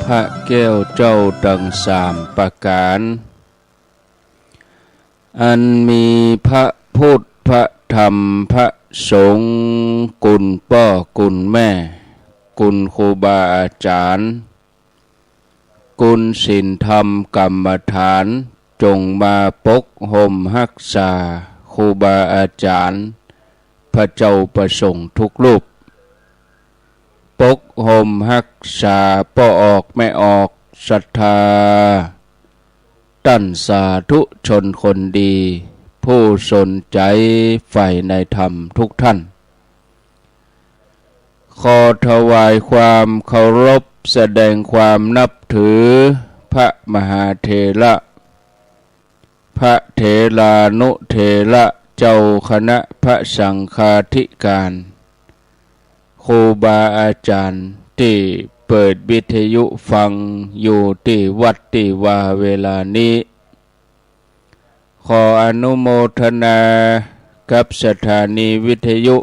ระแก้วเจ้าดังสามประการอันมีพระพุทธพระธรรมพระสงฆ์กุลพ่อกุลแม่กุลครูบาอาจารย์กุลศีลธรรมกรรมฐานจงมาปกห่มรักษาครูบาอาจารย์พระเจ้าประสงค์ทุกรูปปกห่มรักษาป่อออกไม่ออกศรัทธาตั้นสาธุชนคนดีผู้สนใจใฝ่ในธรรมทุกท่านขอถวายความเคารพแสดงความนับถือพระมหาเถระพระเถรานุเถระเจ้าคณะพระสังฆาธิการครูบาอาจารย์ที่เปิดวิทยุฟังอยู่ที่วัดที่ว่าเวลานี้ขออนุโมทนากับสถานีวิทยุ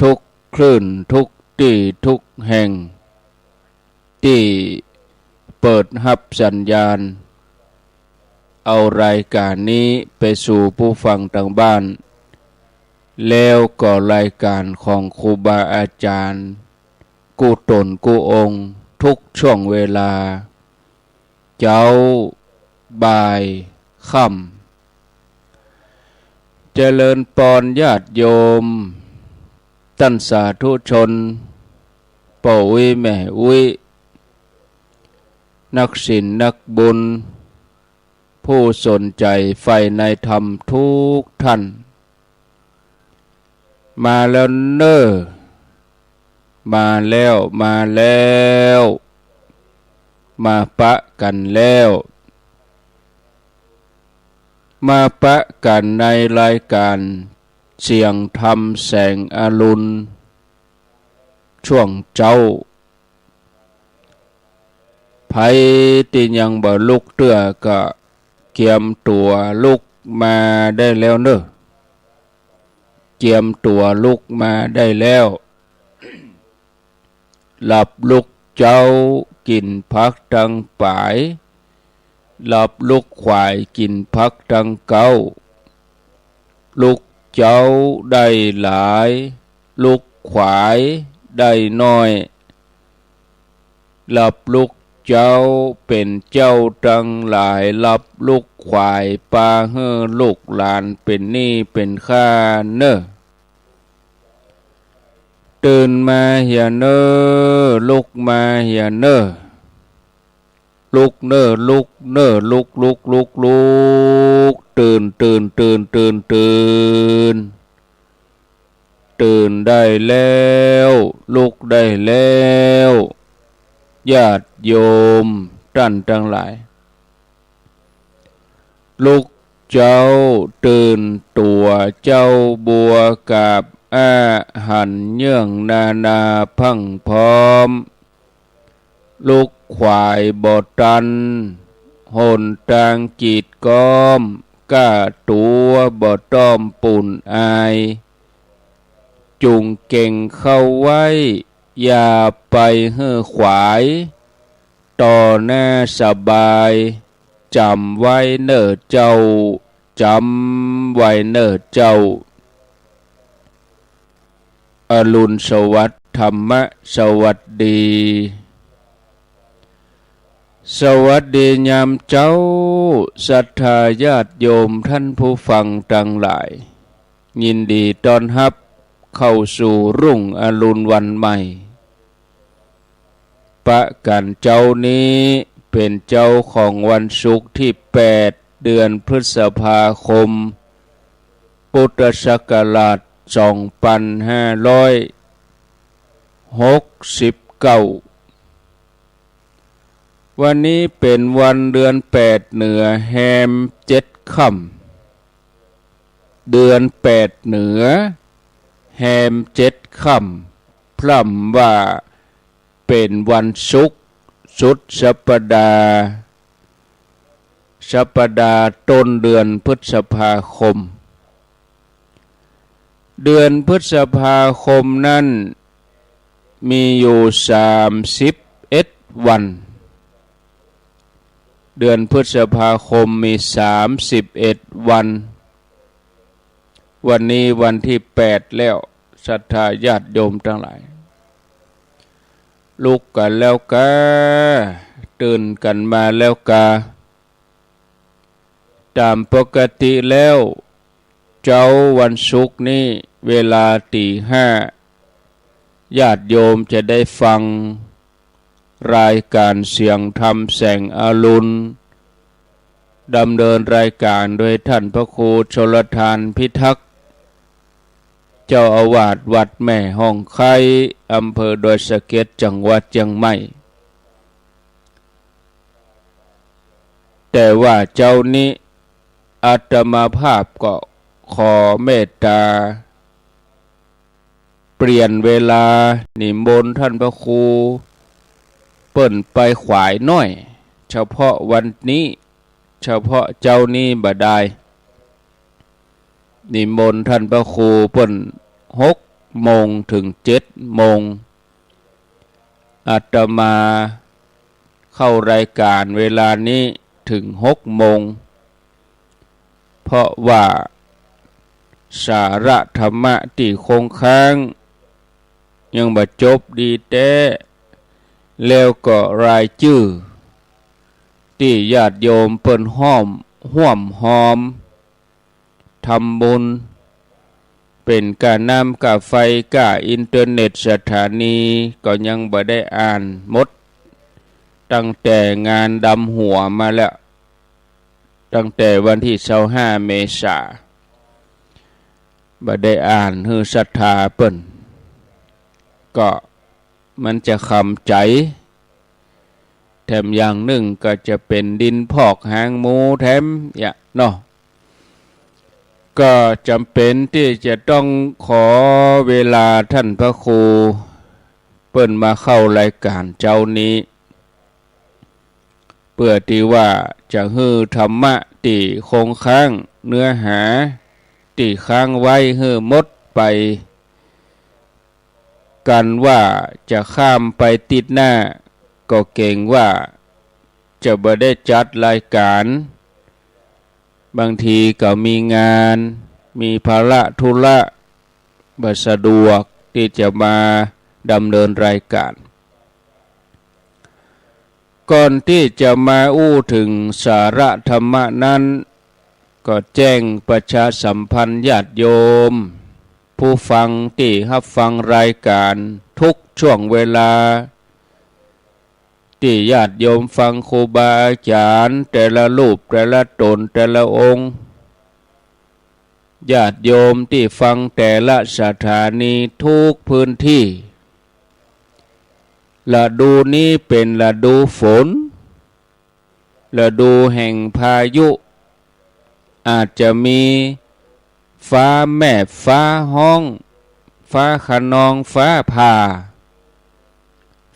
ทุกคลื่นทุกที่ทุกแห่งที่เปิดรับสัญญาณเอารายการนี้ไปสู่ผู้ฟังทางบ้านแล้วก็รายการของครูบาอาจารย์กู้ตนกู้องค์ทุกช่วงเวลาเจ้าบ่ายค่ำเจริญปอนญาติโยมตั้นสาธุชนป่ออุ้ยแม่อุ้ยนักศีลนักบุญผู้สนใจใฝ่ในธรรมทุกท่านมาแล้วเน้อมาแล้วมาปะกันแล้วมาปะกันในรายการเสียงธรรมแสงอรุณช่วงเจ้าไผที่ยังบ่ลุกเตื้อก็เกียมตัวลุกมาได้แล้วเน้อเกียมตัวลุกมาได้แล้วหลับลุกเจ้ากินพักดังป่ายหลับลุกควายกินพักดังเก้าลุกเจ้าได้หลายลุกขวายได้น้อยหลับลุกเจ้าเป็นเจ้าดังหลายหลับลุกควายปาเฮ่อลูกหลานเป็นหนี้เป็นข้าเน้อตื่นมาเหียเน้อลุกมาเหียเน้อลุกเน้อลุกเน้อลุกตื่นได้แล้วลุกได้แล้วญาติโยมท่านทั้งหลายลุกเจ้าตื่นตัวเจ้าบัวกับอาหันเยื่องนาพังพร้อมลุกควายบ่ตันหนทางกีดก้อมก้าตัวบ่ต้อมปุ่นอายจุงเก่งเข้าไว้อย่าไปเฮ่อขวายต่อหน้าสบายจำไว้เน้อเจ้าจำไว้เน้อเจ้าอรุณสวัสดิ์ธรรมะสวัสดีสวัสดียามเจ้าศรัทธาญาติโยมท่านผู้ฟังทั้งหลายยินดีต้อนรับเข้าสู่รุ่งอรุณวันใหม่ปะกันเจ้านี้เป็นเจ้าของวันศุกร์ที่8เดือนพฤษภาคมพุทธศักราช2569วันนี้เป็นวันเดือน8เหนือแฮม7ค่ำเดือน8เหนือแฮม7ค่ำพร่ำว่าเป็นวันศุกร์สุดสัปดาห์ต้นเดือนพฤษภาคมเดือนพฤษภาคมนั้นมีอยู่31 วัน เดือนพฤษภาคมมี31วันวันนี้วันที่8แล้วศรัทธาญาติโยมทั้งหลายลุกกันแล้วกาตื่นกันมาแล้วกาตามปกติแล้วเจ้าวันศุกร์นี้เวลา5:00ญาติโยมจะได้ฟังรายการเสียงธรรมแสงอรุณดำเนินรายการโดยท่านพระครูชลทานพิทักษ์เจ้าอาวาสวัดแม่ห้องไข่อำเภอดอยสะเก็ดจังหวัดเชียงใหม่แต่ว่าเจ้านี้อาตมาภาพก็ขอเมตตาเปลี่ยนเวลานิมนต์ท่านพระครูเปิ่นไปขวายน้อยเฉพาะวันนี้เฉพาะเจ้านี้บ่ได้นิมนต์ท่านพระครูเปิ่น6 โมงถึง7 โมงอาตมาเข้ารายการเวลานี้ถึง6 โมงเพราะว่าสาระธรรมะที่คงค้างยังบ่จบดีแต่แล้วก็รายชื่อที่ญาติโยมเปิ้นห่วมหอมทำบุญเป็นการนำกาไฟกาอินเทอร์เน็ตสถานีก็ยังบ่ได้อ่านหมดตั้งแต่งานดำหัวมาแล้วตั้งแต่วันที่25 เมษายนบ่ได้อ่านฮือศรัทธาเปิ้นก็มันจะคำใจแถมอย่างหนึ่งก็จะเป็นดินพอกหางหมูแถมเนาะก็จำเป็นที่จะต้องขอเวลาท่านพระครูเปิ้นมาเข้ารายการเจ้านี้เพื่อที่ว่าจะฮือธรรมะที่คงค้างเนื้อหาที่ค้างไว้ฮือหมดไปกันว่าจะข้ามไปติดหน้าก็เก่งว่าจะบ่ได้จัดรายการบางทีก็มีงานมีภาระธุระบ่สะดวกที่จะมาดำเนินรายการก่อนที่จะมาอู้ถึงสาระธรรมะนั้นก็แจ้งประชาสัมพันธ์ญาติโยมผู้ฟังที่รับฟังรายการทุกช่วงเวลาที่ญาติโยมฟังครูบาอาจารย์แต่ละรูปแต่ละตนแต่ละองค์ญาติโยมที่ฟังแต่ละสถานีทุกพื้นที่ฤดูนี้เป็นฤดูฝนฤดูแห่งพายุอาจจะมีฟ้าแม่ฟ้าห้องฟ้าคะนองฟ้าผ่า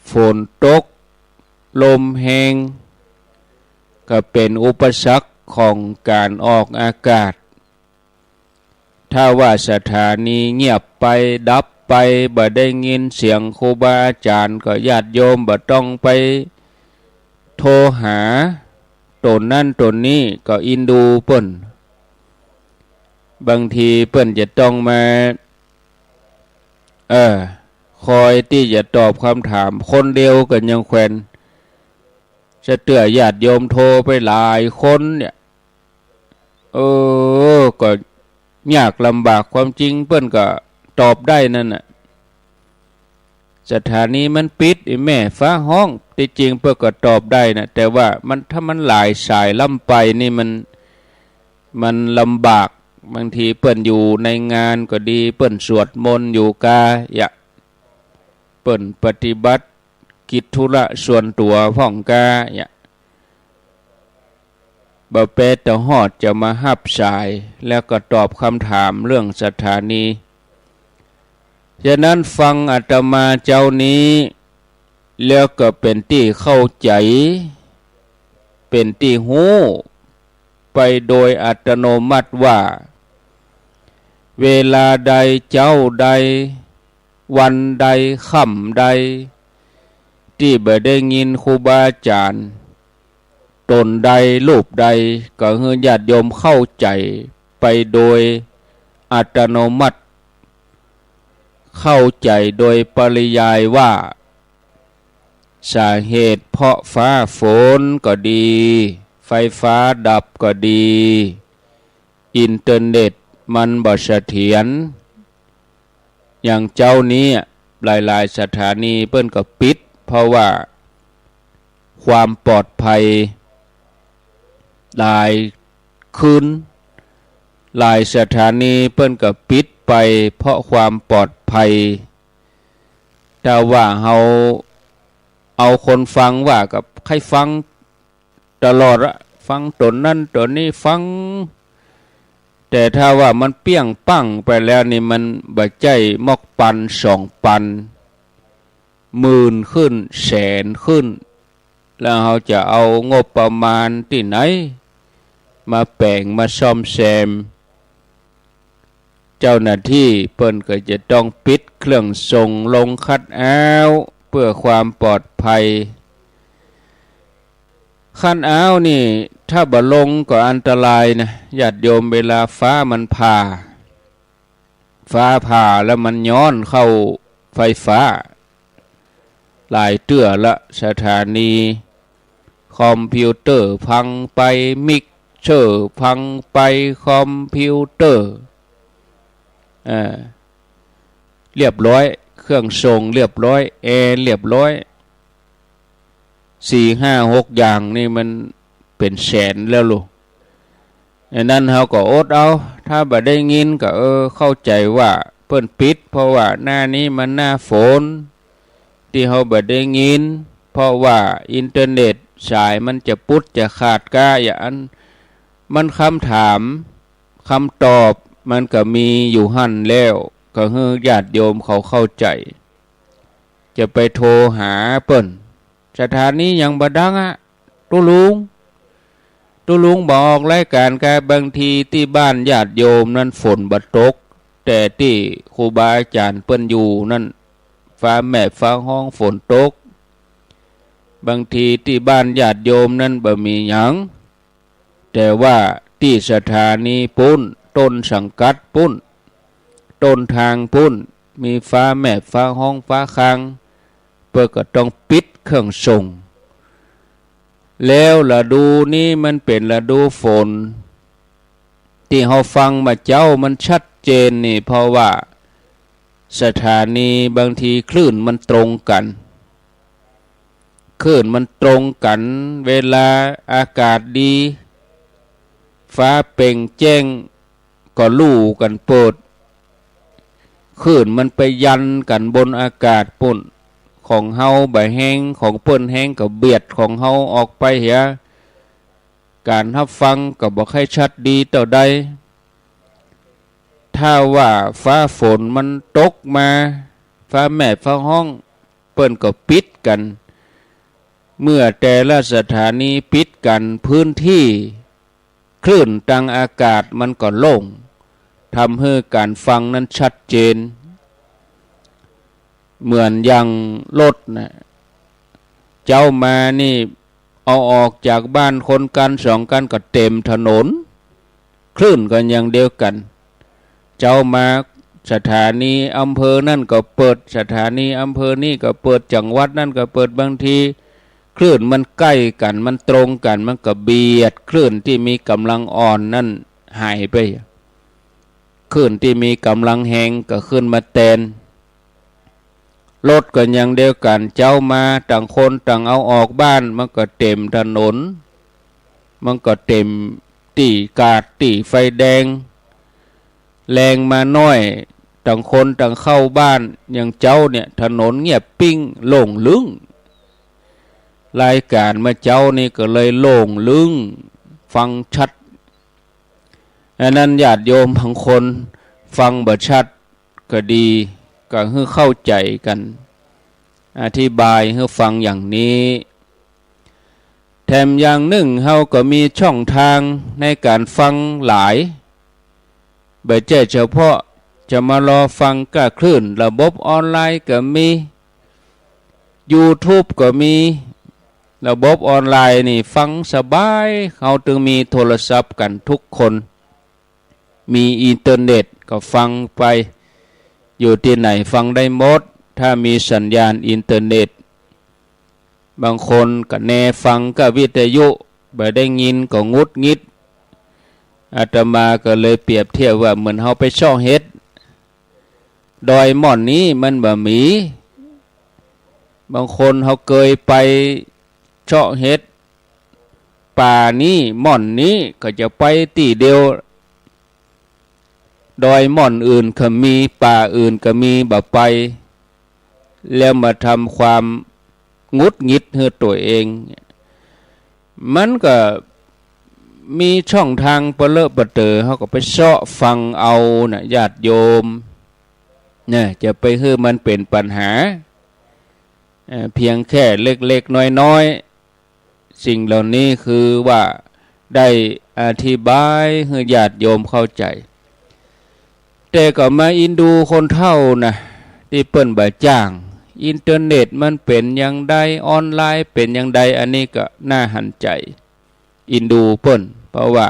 ฝนตกลมแห้งก็เป็นอุปสรรคของการออกอากาศถ้าว่าสถานีเงียบไปดับไปบ่ได้ยินเสียงครูบาอาจารย์ก็ญาติโยมบ่ต้องไปโทรหาตนนั่นตนนี้ก็อินดูเปิ้นบางทีเปิ้นจะต้องมาคอยที่จะตอบคำถามคนเดียวกันยังแควนจะเตื่อญาติโยมโทรไปหลายคนเนี่ยก็ยากลำบากความจริงเปิ้นก็ตอบได้นั่นน่ะสถานีมันปิดแม่ฟ้าห้องที่จริงเปิ้นก็ตอบได้นะแต่ว่ามันถ้ามันหลายสายล่ำไปนี่มันลำบากบางทีเปิ้นอยู่ในงานก็ดีเปิ้นสวดมนต์อยู่กาเปิ้นปฏิบัติกิจธุระส่วนตัวพ่องกาบ่เปตฮอดจะมาฮับสายแล้วก็ตอบคำถามเรื่องสถานีฉะนั้นฟังอาตมาเจ้านี้แล้วก็เป็นที่เข้าใจเป็นที่หู้ไปโดยอัตโนมัติว่าเวลาใดเจ้าใดวันใดค่ำใด ที่บ่ได้ยินครูบาอาจารย์ตนใดรูปใดก็ให้ญาติโยมเข้าใจไปโดยอัตโนมัติเข้าใจโดยปริยายว่าสาเหตุเพราะฟ้าฝนก็ดีไฟฟ้าดับก็ดีอินเทอร์เน็ตมันบ่เสถียรอย่างเจ้านี้หลายๆสถานีเปิ้นก็ปิดเพราะว่าความปลอดภัยหลายคืนหลายสถานีเปิ้นก็ปิดไปเพราะความปลอดภัยแต่ว่าเฮาเอาคนฟังว่ากับใครฟังตลอดอะฟังตนนั้นตนนี้ฟังแต่ถ้าว่ามันเปี้ยงปั้งไปแล้วนี่มันบ่ใจมอกปัน2,000หมื่นขึ้นแสนขึ้นแล้วเราจะเอางบประมาณที่ไหนมาแปลงมาซ่อมแซมเจ้าหน้าที่เปิ้นก็จะต้องปิดเครื่องส่งลงคัดเอาท์เพื่อความปลอดภัยคัดเอาท์นี่ถ้าบ่ลงก็อันตรายนะญาติโยมเวลาฟ้ามันผ่าแล้วมันย้อนเข้าไฟฟ้าหลายเตื้อละสถานีคอมพิวเตอร์พังไปมิกเซอร์พังไปคอมพิวเตอร์เรียบร้อยเครื่องส่งเรียบร้อยแอร์เรียบร้อย4-5-6อย่างนี่มันเป็นแสนแล้วลูกอันนั้นเขาก็อดเอาถ้าบ่ได้ยินก็เข้าใจว่าเปิ้นปิดเพราะว่าหน้านี้มันหน้าฝนที่เขาบ่ได้ยินเพราะว่าอินเทอร์เน็ตสายมันจะปุดจะขาดก้าอย่างมันคำถามคำตอบมันก็มีอยู่หั่นแล้วก็ให้ญาติโยมเขาเข้าใจจะไปโทรหาเปิ้นสถานียังบ่ดังตุลุงบอกรายการกบางทีที่บ้านญาติโยมนั้นฝนบ่ตกแต่ที่ครูบาอาจารย์เปิ้นอยู่นั่นฟ้าแม่ฟ้าห้องฝนตกบางทีที่บ้านญาติโยมนั้นบ่มีหยังแต่ว่าที่สถานีปุ้นต้นสังกัดปุ้นต้นทางปุ้นมีฟ้าแม่ฟ้าห้องฟ้าคางเปิ้นก็ต้องปิดเครื่องส่งแล้วฤดูนี้มันเป็นฤดูฝนที่เฮาฟังมาเจ้ามันชัดเจนนี่เพราะว่าสถานีบางทีคลื่นมันตรงกันเวลาอากาศดีฟ้าเปล่งแจ้งก็ลู่กันเปิดคลื่นมันไปยันกันบนอากาศปุ่นของเฮาบ่แห้งของเปิ้นแห้งก็เบียดของเฮาออกไปเหียการรับฟังก็บ่ค่อยชัดดีเท่าใดถ้าว่าฟ้าฝนมันตกมาฟ้าแม่ฟ้าห้องเปิ้นก็ปิดกันเมื่อแต่ละสถานีปิดกันพื้นที่คลื่นทางอากาศมันก็โล่งทำให้การฟังนั้นชัดเจนเหมือนอย่างรถนะเจ้ามานี่เอาออกจากบ้านคนกัน2กันก็เต็มถนนคลื่นกันอย่างเดียวกันเจ้ามาสถานีอำเภอนั่นก็เปิดสถานีอำเภอนี่ก็เปิดจังหวัดนั่นก็เปิดบางทีคลื่นมันใกล้กันมันตรงกันมันก็เบียดคลื่นที่มีกำลังอ่อนนั่นหายไปคลื่นที่มีกำลังแรงก็ขึ้นมาแทนรถก็อย่างเดียวกันเจ้ามาต่างคนต่างเอาออกบ้านมันก็เต็มถนนมันก็เต็มตีกาดตีไฟแดงแรงมาน้อยต่างคนต่างเข้าบ้านอย่างเจ้าเนี่ยถนนเงียบปิ้งโล่งลึงรายการมาเจ้านี่ก็เลยโล่งลึงฟังชัดอันนั้นญาติโยมบางคนฟังบ่ชัดก็ดีก็ให้เข้าใจกันอธิบายให้ฟังอย่างนี้แถมอย่างหนึ่งเฮาก็มีช่องทางในการฟังหลายบ่ใช่เฉพาะจะมารอฟังกับคลื่นระบบออนไลน์ก็มี YouTube ก็มีระบบออนไลน์นี่ฟังสบายเขาถึงมีโทรศัพท์กันทุกคนมีอินเทอร์เน็ตก็ฟังไปอยู่ที่ไหนฟังได้หมดถ้ามีสัญญาณอินเทอร์เน็ตบางคนก็แนฟังก็วิทยุบ่ได้ยินก็งุดงิดอาตมาก็เลยเปรียบเทียบว่าเหมือนเฮาไปช่อเฮ็ดดอยม่อนนี้มันบ่มีบางคนเขาเคยไปเจาะเห็ดป่านี้ม่อนนี้ก็จะไปตีเดียวดอยม่อนอื่นก็มีป่าอื่นก็มีบ่ไปแล้วมาทำความงุดงิดให้ตัวเองมันก็มีช่องทางเปเลอะปะเตอเขาก็ไปเสาะฟังเอานะญาติโยมเนี่ยจะไปให้มันเป็นปัญหาเพียงแค่เล็กๆน้อยๆสิ่งเหล่านี้คือว่าได้อธิบายให้ญาติโยมเข้าใจแต่ก็มาอินดูคนเฒ่านะที่เปิ้นบ่จ้างอินเทอร์เน็ตมันเป็นอย่างใดออนไลน์เป็นอย่างใดอันนี้ก็น่าหันใจอินดูเปิ้นเพราะว่า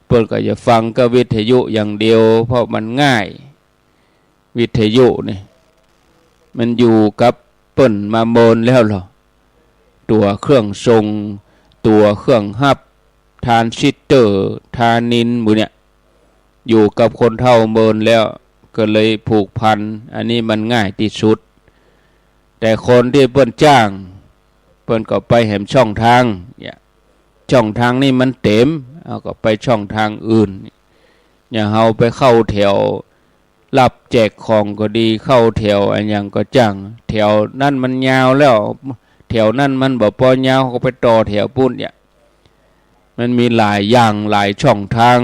เปิ้นก็จะฟังก็วิทยุอย่างเดียวเพราะมันง่ายวิทยุนี่มันอยู่กับเปิ้นมาโมนแล้วหรอตัวเครื่องทรงตัวเครื่องฮับทรานซิสเตอร์ทานินหมู่เนี่ยอยู่กับคนเฒ่าโมนแล้วก็เลยผูกพันอันนี้มันง่ายที่สุดแต่คนที่เปิ้นจ้างเปิ้นก็ไปแหมช่องทางเนี่ยช่องทางนี่มันเต็มเอาก็ไปช่องทางอื่นอย่าเฮาไปเข้าแถวรับแจกของก็ดีเข้าแถวอันยังก็จ้างแถวนั่นมันยาวแล้วแถวนั่นมันบ่พอยาวก็ไปต่อแถวปุ้นเนี่ยมันมีหลายอย่างหลายช่องทาง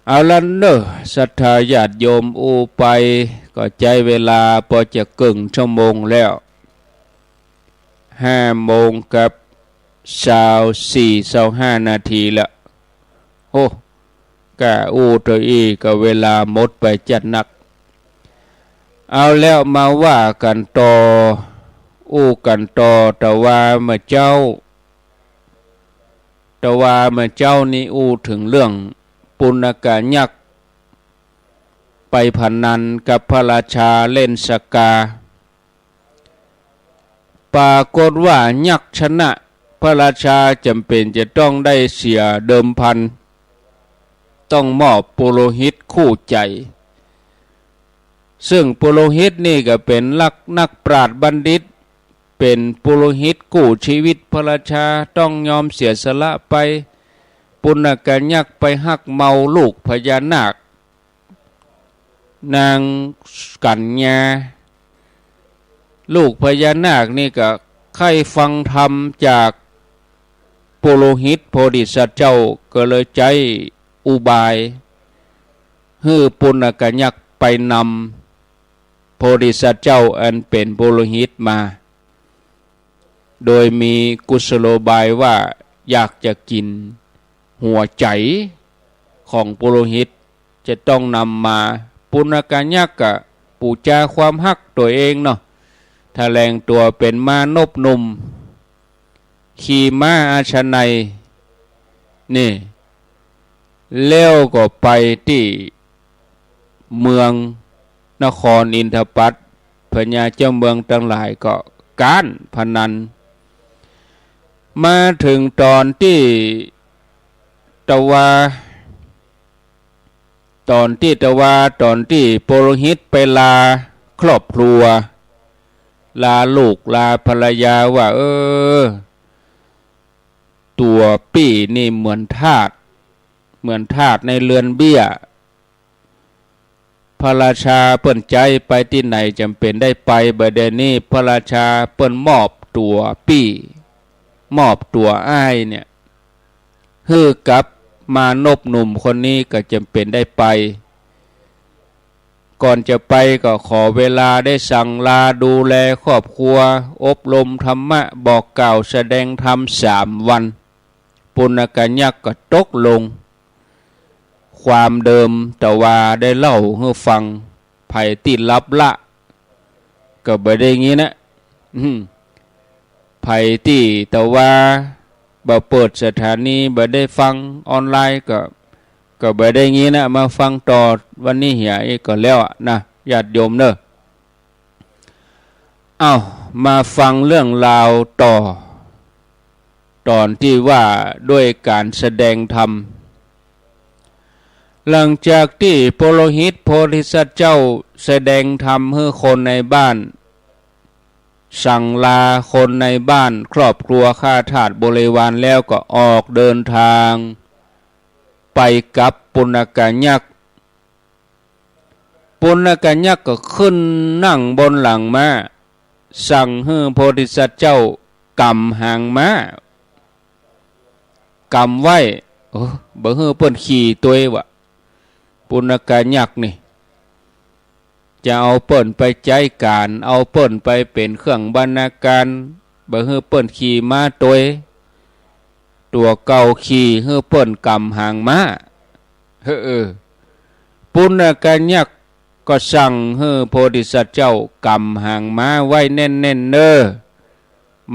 เอาละเนอะศรัทธาญาติโยมอูไปก็ใจเวลาพอจะกึ่งชั่วโมงแล้ว5 โมงกับ24-25 นาทีละโอ้กะอูตัวอีก็เวลาหมดไปจัดหนักเอาแล้วมาว่ากันต่ออู้กันต่อแต่ว่าเมื่อเจ้านี่อู้ถึงเรื่องปุณกะยักษ์ไปพนันกับพระราชาเล่นสกาปรากฏว่ายักษ์ชนะพระราชาจำเป็นจะต้องได้เสียเดิมพันต้องมอบปุโรหิตคู่ใจซึ่งปุโรหิตนี่ก็เป็นนักปราชญ์บัณฑิตเป็นปุโรหิตกู้ชีวิตพระราชาต้องยอมเสียสละไปปุณกะยักษ์ไปหักเมาลูกพญานาคนางกัญญาลูกพญานาคนี่ก็ใครฟังธรรมจากปุโรหิตโพธิสัตว์เจ้าก็เลยใจอุบายฮือปุณกะยักษ์ไปนำโพธิสัตว์เจ้าอันเป็นปุโรหิตมาโดยมีกุศโลบายว่าอยากจะกินหัวใจของปุโรหิตจะต้องนำมาปุณกะยักษ์ก็ปูจาความฮักตัวเองเนาะแถลงตัวเป็นมานพหนุ่มขี่ม้าอาชนัยนี่แล้วก็ไปที่เมืองนครอินทปัตตพญาเจ้าเมืองทั้งหลายก็การพนันมาถึงตอนที่ตอนที่ปุโรหิตไปลาครอบครัวลาลูกลาภรรยาว่าตัวปี้นี่เหมือนทาสในเรือนเบี้ยพระราชาเปิ้นใจไปที่ไหนจำเป็นได้ไปบัดเดี๋ยวนี้พระราชาเปิ้นมอบตัวปี้มอบตัวอ้ายเนี่ยฮือกับมานพหนุ่มคนนี้ก็จำเป็นได้ไปก่อนจะไปก็ขอเวลาได้สั่งลาดูแลครอบครัวอบรมธรรมะบอกกล่าวแสดงธรรม3 วันปุณกะยักษ์ก็ตกลงความเดิมแต่ว่าได้เล่าให้ฟังไผติลับละ ก็บ่ได้งี้นะไผที่แต่ว่าบ่เปิดสถานีบ่ได้ฟังออนไลน์ก็บ่ได้งี้นะมาฟังต่อวันนี้เหียอีกก็แล้วนะญาติโยมเด้อมาฟังเรื่องราวต่อตอนที่ว่าด้วยการแสดงธรรมหลังจากที่โพโลหิตโพธิสัตว์เจ้าแสดงธรรมให้คนในบ้านสั่งลาคนในบ้านครอบครัวข้าทาสบริวารแล้วก็ออกเดินทางไปกับปุณกยักษ์ปุณกยักษ์ก็ขึ้นนั่งบนหลังม้าสั่งให้โพธิสัตว์เจ้ากำหางม้ากำไว้บ่ให้เปิ้นขี่ตัววะปุณกยักษ์นี่จะเอาเปิ้นไปใจการเอาเปิ้นไปเป็นเครื่องบรรณาการบ่ให้เปิ้นขี่ม้าตัวเก่าขี่ให้เปิ้นกำหางม้าปุณกยักษ์ก็สั่งให้โพธิสัตว์เจ้ากำหางม้าไว้แน่นๆเด้อ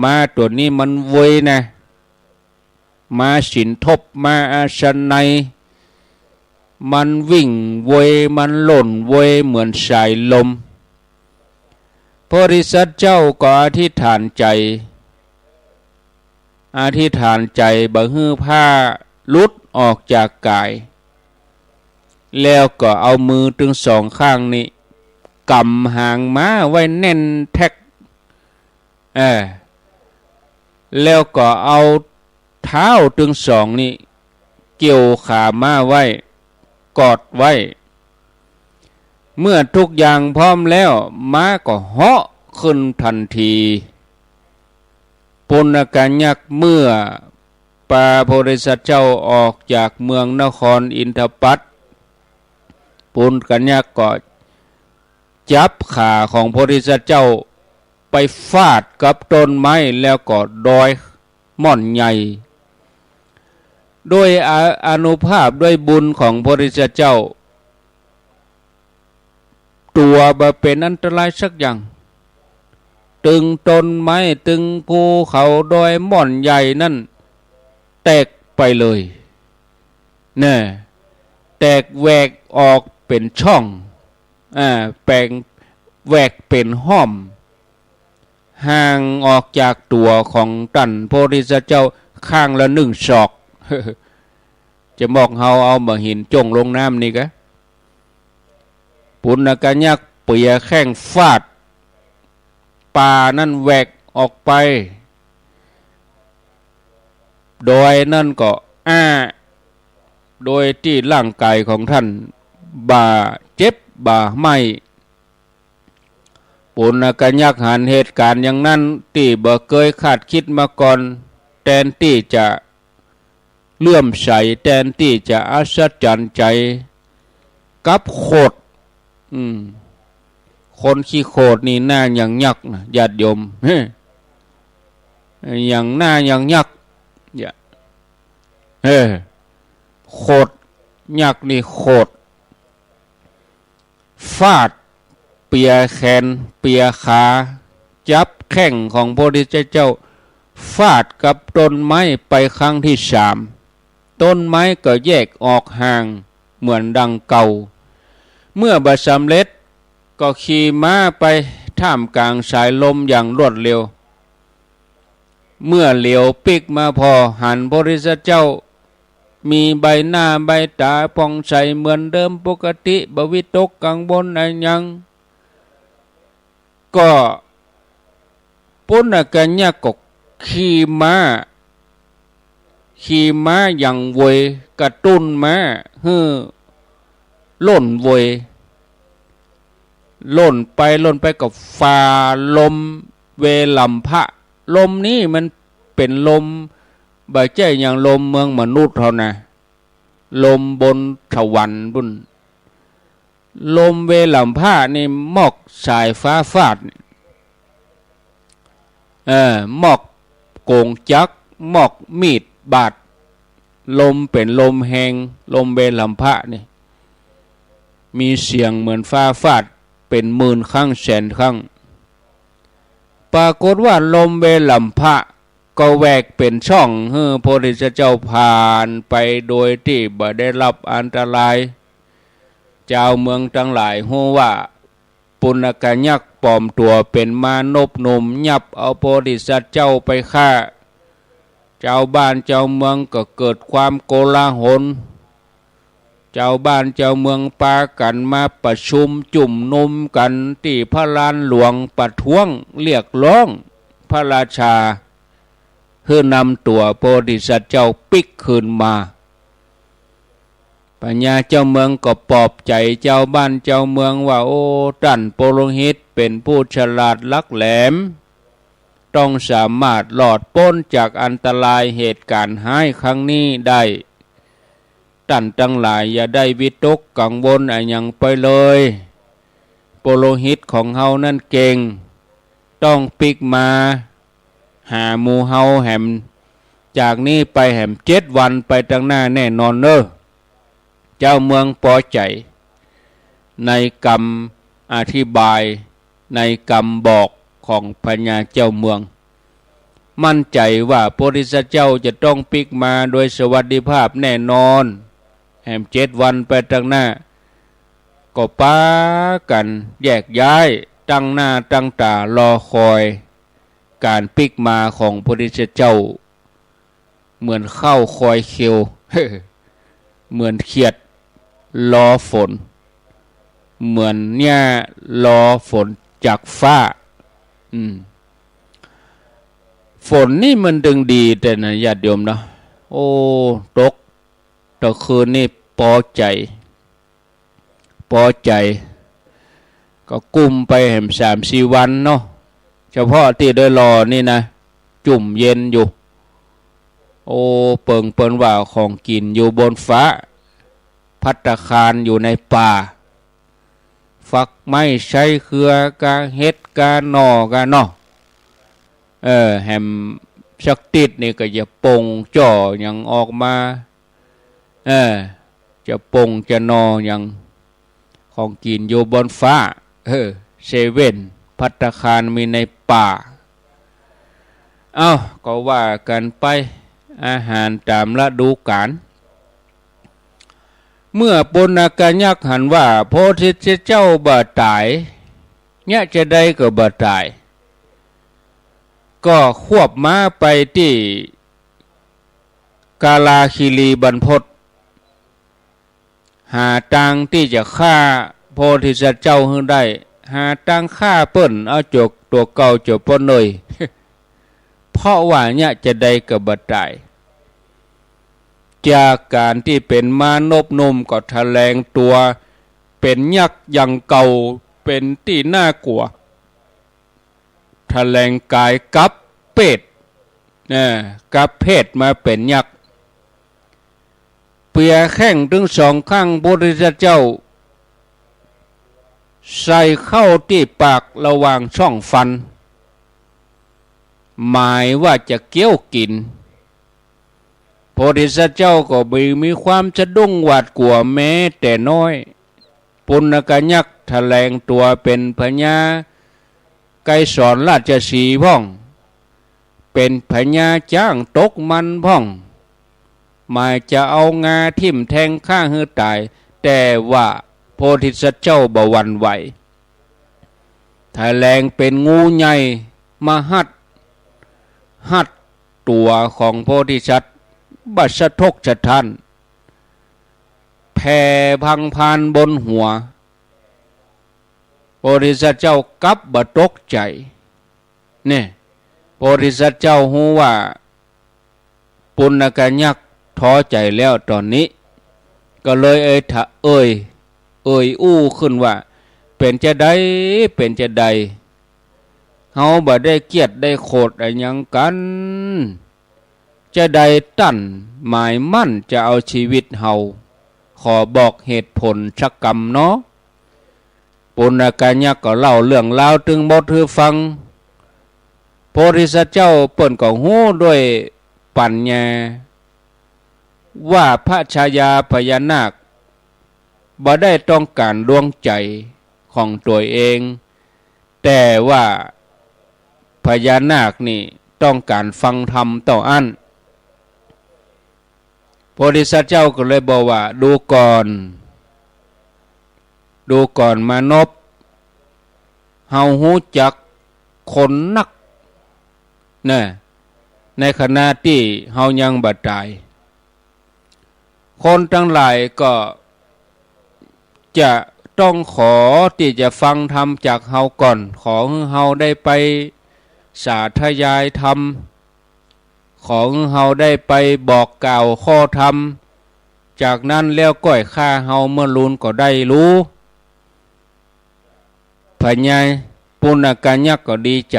ม้าตัวนี้มันเวยนะม้าสินทบม้าอาชนัยมันวิ่งเวยมันหล่นเวยเหมือนสายลมโพธิสัตว์เจ้าก็อธิษฐานใจบ่ให้ผ้าลุดออกจากกายแล้วก็เอามือถึงสองข้างนี้กำหางม้าไว้แน่นแท็กแล้วก็เอาเท้าถึงสองนี้เกี่ยวขาม้าไว้กอดไว้เมื่อทุกอย่างพร้อมแล้วม้าก็เหาะขึ้นทันทีปุณกยักษ์เมื่อพาโพธิสัตว์เจ้าออกจากเมืองนครอินทปัตปุณกยักษ์ก็จับขาของโพธิสัตว์เจ้าไปฟาดกับต้นไม้แล้วก็ดอยม่อนใหญ่ด้วยอานุภาพด้วยบุญของพระริชเจ้าตัวบ่เป็นอันตรายสักอย่างตึงต้นไม้ตึงภูเขาดอยม่อนใหญ่นั่นแตกไปเลยแตกแหวกออกเป็นช่องแปลงแหวกเป็นห้อมห่างออกจากตัวของตันโพธิสัตว์เจ้าข้างละ1 ศอกจะมอกเฮาเอามาหินจงลงน้ำนี่กะปุณกยักษ์เปียแข้งฟาดป่านั่นแหวกออกไปโดยนั่นก็โดยที่ร่างกายของท่านบาเจ็บบาไม่ปุณกยักษ์หันเหตุการณ์อย่างนั้นที่บ่เคยคาดคิดมาก่อนแทนที่จะเลื่อมใสแทนที่จะอัศจรรย์ใจกับโคดคนขี้โคดนี่หน้าอย่างยักษ์นะญาติโยมอย่างหน้าอย่างยักษ์โคดยักษ์นี่โคดฟาดเปียแขนเปียขาจับแข้งของพระพุทธเจ้าฟาดกับต้นไม้ไปครั้งที่3ต้นไม้ก็แยกออกห่างเหมือนดังเก่าเมื่อบ่สำเร็จก็ขี่ม้าไปท่ามกลางสายลมอย่างรวดเร็วเมื่อเหลียวปิกมาพอหันพระริษเจ้ามีใบหน้าใบตาผ่องใสเหมือนเดิมปกติบ่วิตกกังวลอะไรยังก็ปุณกยักษ์ก็ขี่ม้าอย่างเวยกระตุ้นม้าให้ล่นเวยล่นไปกับฝ่าลมเวลัมพะลมนี้มันเป็นลมบ่ใช่อย่างลมเมืองมนุษย์เท่านะลมบนสวรรค์บุญลมเวลัมพะนี่มอกสายฟ้าฟาดมอกโกงจักมอกมีดบาดลมเป็นลมแหงลมเวลัมพะนี่มีเสียงเหมือนฟ้าฟาดเป็น10,000 ครั้งแสนครั้ง ปรากฏว่าลมเวลัมพะก็แวกเป็นช่องให้พระพุทธเจ้าผ่านไปโดยที่บ่ได้รับอันตรายเจ้าเมืองทั้งหลายฮู้ว่าปุณกยักษ์ปลอมตัวเป็นมานพหนุ่มยับเอาโพธิสัตว์เจ้าไปฆ่าเจ้าบ้านเจ้าเมืองก็เกิดความโกลาหลเจ้าบ้านเจ้าเมืองปากันมาประชุมจุ่มนุมกันที่พระลานหลวงประท้วงเรียกร้องพระราชาเพื่อนำตัวโพธิสัตว์เจ้าปิกคืนมาปัญญาเจ้าเมืองก็ปลอบใจเจ้าบ้านเจ้าเมืองว่าโอ้ท่านโปโลหิตเป็นผู้ฉลาดลักแหลมต้องสามารถหลอดพ้นจากอันตรายเหตุการณ์ร้ายครั้งนี้ได้ท่านทั้งหลายอย่าได้วิตกกังวลอะไรอย่างไปเลยโปโลหิตของเฮานั่นเก่งต้องปิกมาหาหมู่เฮาแหมจากนี้ไปแหม7 วันไปตั้งหน้าแน่นอนเนอะเจ้าเมืองพอใจในกรรมอธิบายในกรรมบอกของพญาเจ้าเมืองมั่นใจว่าพระโพธิสัตว์เจ้าจะต้องปิกมาโดยสวัสดิภาพแน่นอนแหม7 วันไปตั้งหน้าก็ป้ากันแยกย้ายตั้งหน้าตั้งตารอคอยการปิกมาของพระโพธิสัตว์เจ้าเหมือนเข้าคอยเขียว เหมือนเขียดรอฝนเหมือนเนี่ยรอฝนจากฟ้าฝนนี่มันดึงดีแต่นะญาติโยมนะโอ้ตกตะคืนนี่พอใจก็กุมไปแหม3-4 วันเนาะเฉพาะที่ได้รอนี่นะจุ่มเย็นอยู่โอ้เปิงว่าของกินอยู่บนฟ้าภัตตาคารอยู่ในป่าฝักไม้ใช้เครือกาเฮ็ดกาหน่อกาเนาะแหมสักติดนี่ก็จะปงจ่ออย่างออกมาจะปงจะนออย่างของกินอยู่บนฟ้าเซเว่นภัตตาคารมีในป่าก็ว่ากันไปอาหารตามฤดูกาลเมื่อปุณกยักษ์หันว่าโพธิสัตว์เจ้าบ่ตายเนี่ยจะได้ก็บ่ตายก็ควบม้าไปที่กาลาคิรีบรรพตหาทางที่จะฆ่าโพธิสัตว์เจ้าให้ได้หาทางฆ่าเปิ้นเอาจกตัวเก่าจบป้นเลย เพราะว่าเนี่ยจะได้ก็บ่ตายจากการที่เป็นมานพหนุ่มก็แถลงตัวเป็นยักษ์อย่างเก่าเป็นที่น่ากลัวแถลงกายกับเป็ดกับเพศมาเป็นยักษ์เปียแข้งถึง2 ข้างพระพุทธเจ้าใส่เข้าที่ปากระหว่างช่องฟันหมายว่าจะเกี้ยวกินพระโพธิสัตว์เจ้าก็มีความสะดุ้งหวาดกลัวแม้แต่น้อยปุณกยักษ์แถลงตัวเป็นพญาไกรสอนราชสีห์พ่องเป็นพญาจ้างตกมันพ่องหมายจะเอางาทิ่มแทงข้าให้ตายแต่ว่าโพธิสัตว์เจ้าบ่หวั่นไหวแถลงเป็นงูใหญ่มาหัดตัวของโพธิสัตว์บัดสะทกสะท้านแผ่พังพานบนหัวโพธิสัตว์เจ้ากับบ่ตกใจเนี่ยโพธิสัตว์เจ้าฮู้ว่าปุณกยักษ์ท้อใจแล้วตอนนี้ก็เลยเอ่ยอู้ขึ้นว่าเป็นจะใดเฮาบ่ได้เกียรติได้โคตรอะไรหยังกันจะได้ตั้นหมายมั่นจะเอาชีวิตเฮาขอบอกเหตุผลชักกรรมเนาะปุณกยักษ์ก็เล่าเรื่องราวถึงหมดให้ฟังโพธิสัตว์เจ้าเปิ้นก็ฮู้ด้วยปัญญาว่าพระชายาพญานาคบ่ได้ต้องการดวงใจของตัวเองแต่ว่าพ พญานาคนี่ต้องการฟังธรรมต่ออันโพธิสัตว์เจ้าก็เลยบอกว่าดูก่อนมานพเฮาหู้จักคนนักนะในขณะที่เฮายังบ่ตายคนทั้งหลายก็จะต้องขอที่จะฟังธรรมจากเฮาก่อนขอให้เฮาได้ไปสาธยายธรรมขอให้เฮาได้ไปบอกกล่าวข้อธรรมจากนั้นแล้วก้อยฆ่าเฮาเมื่อลุนก็ได้รู้พญายปุณกัญญก็ดีใจ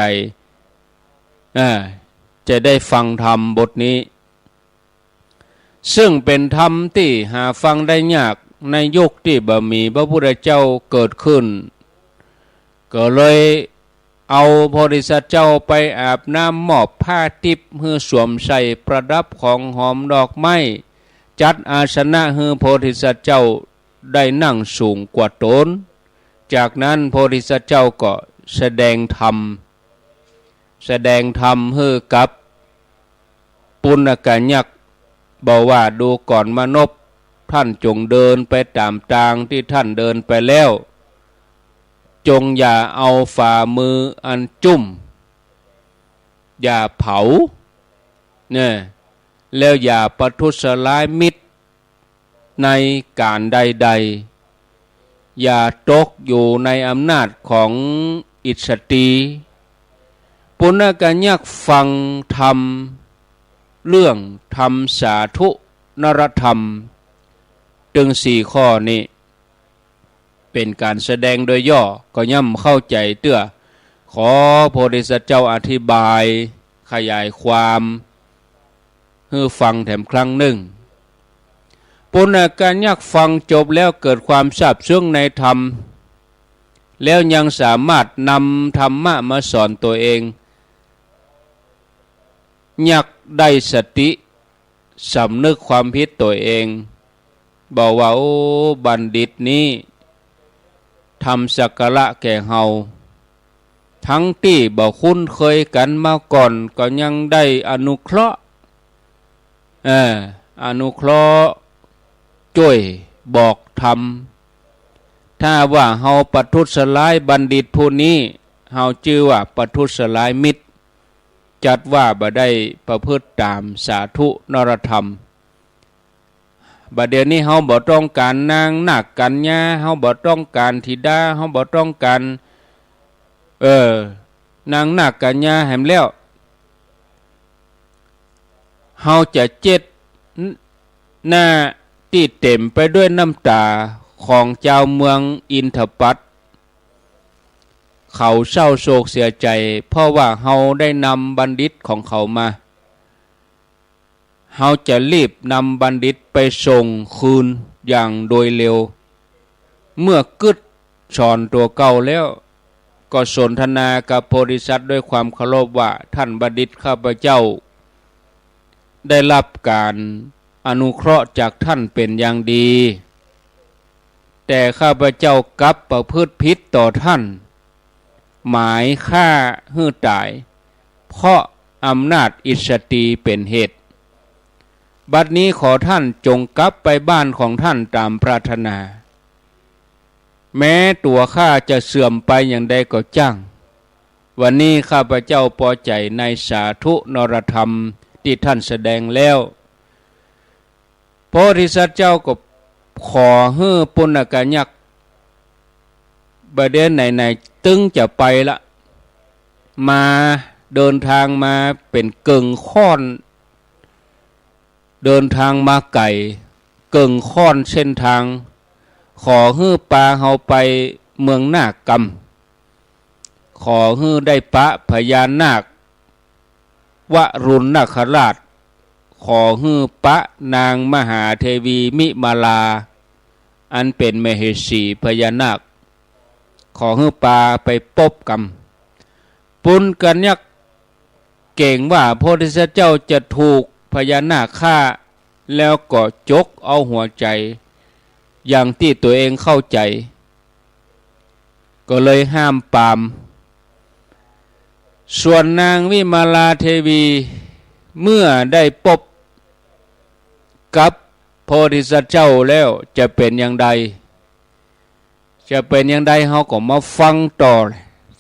จะได้ฟังธรรมบทนี้ซึ่งเป็นธรรมที่หาฟังได้ยากในยุคที่บ่มีพระพุทธเจ้าเกิดขึ้นก็เลยเอาโพธิสัตว์เจ้าไปอาบน้ำหมอบผ้าทิพย์ให้สวมใส่ประดับของหอมดอกไม้จัดอาสนะให้โพธิสัตว์เจ้าได้นั่งสูงกว่าตนจากนั้นโพธิสัตว์เจ้าก็แสดงธรรมให้กับปุณกัญญ์บอกว่าดูก่อนมนพท่านจงเดินไปตามทางที่ท่านเดินไปแล้วจงอย่าเอาฝ่ามืออันจุ่มอย่าเผาเนี่ยแล้วอย่าประทุษร้ายมิตรในการใดๆอย่าตกอยู่ในอำนาจของอิสตีปุณกัญญ์ฟังธรรมเรื่องธรรมสาธุนรธรรมถึง4 ข้อนี้เป็นการแสดงโดยย่อก็ย่ำเข้าใจเตื้อขอโพธิสัตว์เจ้าอธิบายขยายความให้ฟังแถมครั้งหนึ่งปุณกัญญ์ฟังจบแล้วเกิดความซาบซึ้งในธรรมแล้วยังสามารถนำธรรมะมาสอนตัวเองยักได้สติสำนึกความผิดตัวเองบอกว่าโอ้บัณฑิตนี้ทำสักการะแก่เฮาทั้งที่บ่คุ้นเคยกันมาก่อนก็ยังได้อนุเคราะห์ช่วยบอกธรรมถ้าว่าเฮาประทุษร้ายบัณฑิตผู้นี้เฮาชื่อว่าประทุษร้ายมิตรจัดว่าบ่ได้ประพฤติตามสาธุนรธรรมบัดเดี๋ยวนี้เฮาบ่ต้องการนางนาคกัญญาเฮาบ่ต้องการธิดาเฮาบ่ต้องการนางนาคกัญญาแหมแล้วเฮาจะเจ็ดหน้าที่เต็มไปด้วยน้ำตาของเจ้าเมืองอินทปัตเขาเศร้าโศกเสียใจเพราะว่าเฮาได้นำบัณฑิตของเขามาเฮาจะรีบนำบัณฑิตไปส่งคืนอย่างโดยเร็วเมื่อกึดสอนตัวเก่าแล้วก็สนทนากับโพธิสัตว์ด้วยความเคารพว่าท่านบัณฑิตข้าพเจ้าได้รับการอนุเคราะห์จากท่านเป็นอย่างดีแต่ข้าพเจ้ากลับประพฤติผิดต่อท่านหมายฆ่าให้ตายเพราะอำนาจอิสตีเป็นเหตุบัดนี้ขอท่านจงกลับไปบ้านของท่านตามปรารถนาแม้ตัวข้าจะเสื่อมไปอย่างใดก็จ้างวันนี้ข้าพเจ้าพอใจในสาธุนรธรรมที่ท่านแสดงแล้วโพธิสัตว์เจ้าก็ขอให้ปุณกัญญ์ประเด็นไหนๆตึงจะไปละมาเดินทางมาเป็นเกิงค่อนเดินทางมาไก่เกิงค่อนเส้นทางขอให้ปาเฮาไปเมืองนาคกรรมขอให้ได้ปะพญานาควรุณนาคราชขอให้ปะนางมหาเทวีมิมาลาอันเป็นมเหสีพญานาคขอให้ปาไปปบกรรมปุณกัญญ์เก่งว่าพระโพธิสัตว์เจ้าจะถูกพญานาคฆ่าแล้วก็จกเอาหัวใจอย่างที่ตัวเองเข้าใจก็เลยห้ามปาม ส่วนนางวิมาลาเทวีเมื่อได้พบกับโพธิสัตว์เจ้าแล้วจะเป็นอย่างใดเขาก็มาฟังต่อ